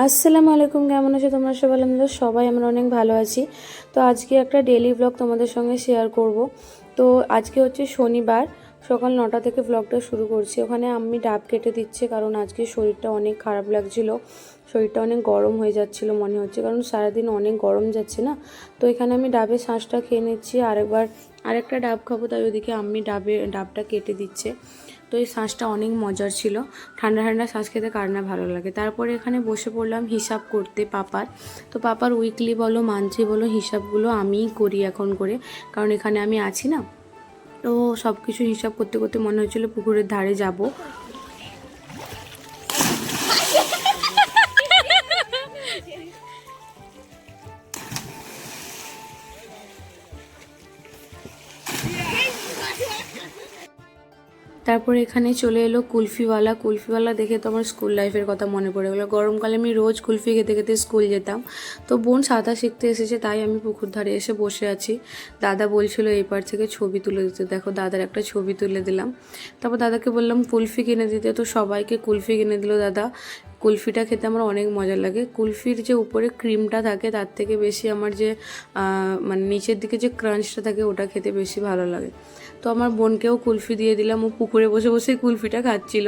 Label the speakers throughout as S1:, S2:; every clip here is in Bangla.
S1: আসসালামু আলাইকুম, কেমন আছো তোমরা সবাই? আলহামদুলিল্লাহ সবাই আমরা অনেক ভালো আছি। তো আজকে একটা ডেইলি ব্লগ তোমাদের সঙ্গে শেয়ার করব। তো আজকে হচ্ছে শনিবার, সকাল 9টা থেকে ব্লগটা শুরু করছি। ওখানে আমি ডাব কেটে দিচ্ছে, কারণ আজকে শরীরটা অনেক খারাপ লাগছিল, শরীরটা অনেক গরম হয়ে যাচ্ছিল মনে হচ্ছে, কারণ সারাদিন অনেক গরম যাচ্ছে না। তো এখানে আমি ডাবের শাঁসটা খেয়ে নিচ্ছি, আরেকটা ডাব খাবো, তাই ওদিকে আমি ডাবটা কেটে দিচ্ছে। তো এই শাঁসটা অনেক মজার ছিল, ঠান্ডা ঠান্ডা শাঁস খেতে কার না ভালো লাগে। তারপরে এখানে বসে পড়লাম হিসাব করতে পাপার। তো পাপার উইকলি বলো মান্থলি বলো হিসাবগুলো আমিই করি এখন করে, কারণ এখানে আমি আছি না। তো সব কিছু হিসাব করতে করতে মনে হচ্ছিলো পুকুরের ধারে যাব। তারপরে এখানে চলে এলো কুলফিওয়ালা দেখে তো আমার স্কুল লাইফের কথা মনে পড়ে গেলো। গরমকালে আমি রোজ কুলফি খেতে খেতে স্কুল যেতাম। তো বোন সাঁতার শিখতে এসেছে, তাই আমি পুকুর ধারে এসে বসে আছি। দাদা বলছিল এই পার থেকে ছবি তুলে দিতে, দেখো দাদার একটা ছবি তুলে দিলাম। তারপর দাদাকে বললাম কুলফি কিনে দিতে, তো সবাইকে কুলফি কিনে দিল দাদা। কুলফিটা খেতে আমার অনেক মজা লাগে। কুলফির যে উপরে ক্রিমটা থাকে তার থেকে বেশি আমার যে মানে নিচের দিকে যে ক্রাঞ্চটা থাকে ওটা খেতে বেশি ভালো লাগে। তো আমার বোনকেও কুলফি দিয়ে দিলাম, ও পুকুরে বসে বসে কুলফিটা খাচ্ছিল।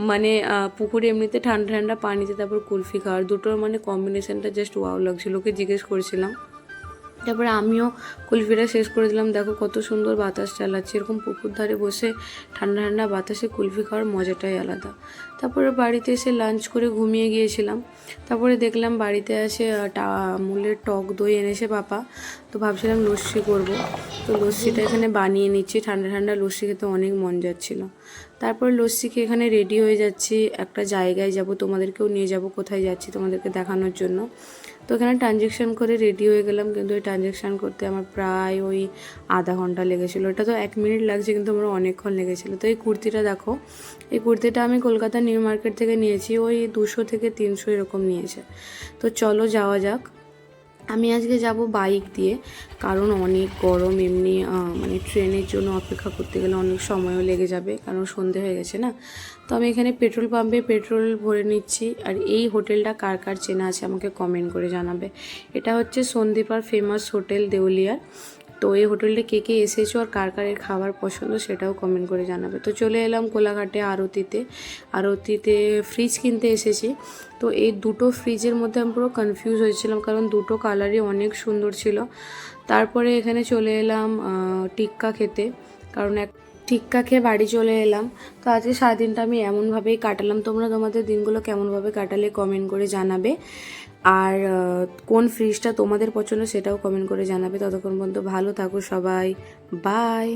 S1: মানে পুকুরে এমনিতে ঠান্ডা ঠান্ডা পানিতে তারপর কুলফি খাওয়ার দুটোর মানে কম্বিনেশনটা জাস্ট ওয়াও লাগছিল। ওকে জিজ্ঞেস করেছিলাম। তারপরে আমিও কুলফিটা শেষ করে দিলাম। দেখো কত সুন্দর বাতাস চালাচ্ছে, এরকম পুকুর ধারে বসে ঠান্ডা ঠান্ডা বাতাসে কুলফি খাওয়ার মজাটাই আলাদা। তারপরে বাড়িতে এসে লাঞ্চ করে ঘুমিয়ে গিয়েছিলাম। তারপরে দেখলাম বাড়িতে এসে আমুলের টক দই এনেছে পাপা, তো ভাবছিলাম লস্যি করব। তো লস্যিটা এখানে বানিয়ে নিচ্ছি, ঠান্ডা ঠান্ডা লস্যি খেতে অনেক মন যাচ্ছিলো। তারপর লস্যি খেয়ে এখানে রেডি হয়ে যাচ্ছি, একটা জায়গায় যাব, তোমাদেরকেও নিয়ে যাব, কোথায় যাচ্ছি তোমাদেরকে দেখানোর জন্য। তো এখানে ট্রানজ্যাকশান করে রেডি হয়ে গেলাম, কিন্তু ওই ট্রানজ্যাকশান করতে আমার প্রায় ওই আধা ঘন্টা লেগেছিলো। এটা তো 1 মিনিট লাগছে, কিন্তু আমার অনেকক্ষণ লেগেছিলো। তো এই কুর্তিটা দেখো, এই কুর্তিটা আমি কলকাতা নিউ মার্কেট থেকে নিয়েছি, ওই 200 থেকে 300 এরকম নিয়েছে। তো চলো যাওয়া যাক। আমি আজকে যাব বাইক দিয়ে, কারণ অনেক গরম, এমনি মানে ট্রেনের জন্য অপেক্ষা করতে গেলে অনেক সময়ও লেগে যাবে, কারণ সন্ধে হয়ে গেছে না। তো আমি এখানে পেট্রোল পাম্পে পেট্রোল ভরে নিচ্ছি। আর এই হোটেলটা কার কার চেনা আছে আমাকে কমেন্ট করে জানাবে। এটা হচ্ছে সন্দীপার ফেমাস হোটেল দেউলিয়ার। তো এই হোটেলটা কে কে এসেছো আর কার কার খাবার পছন্দ সেটাও কমেন্ট করে জানাবে। তো চলে এলাম কোলাঘাটে আরতিতে ফ্রিজ কিনতে এসেছি। তো এই দুটো ফ্রিজের মধ্যে আমি পুরো কনফিউজ হয়েছিলাম, কারণ দুটো কালারই অনেক সুন্দর ছিল। তারপরে এখানে চলে এলাম টিক্কা খেতে, কারণ টিক্কা খেয়ে বাড়ি চলে এলাম। তো আজকে সারাদিনটা আমি এমনভাবেই কাটালাম। তোমরা তোমাদের দিনগুলো কেমনভাবে কাটালে কমেন্ট করে জানাবে। আর কোন ফ্রিজটা তোমাদের পছন্দ সেটাও কমেন্ট করে জানাবে। ততক্ষণ পর্যন্ত ভালো থাকো সবাই, বাই।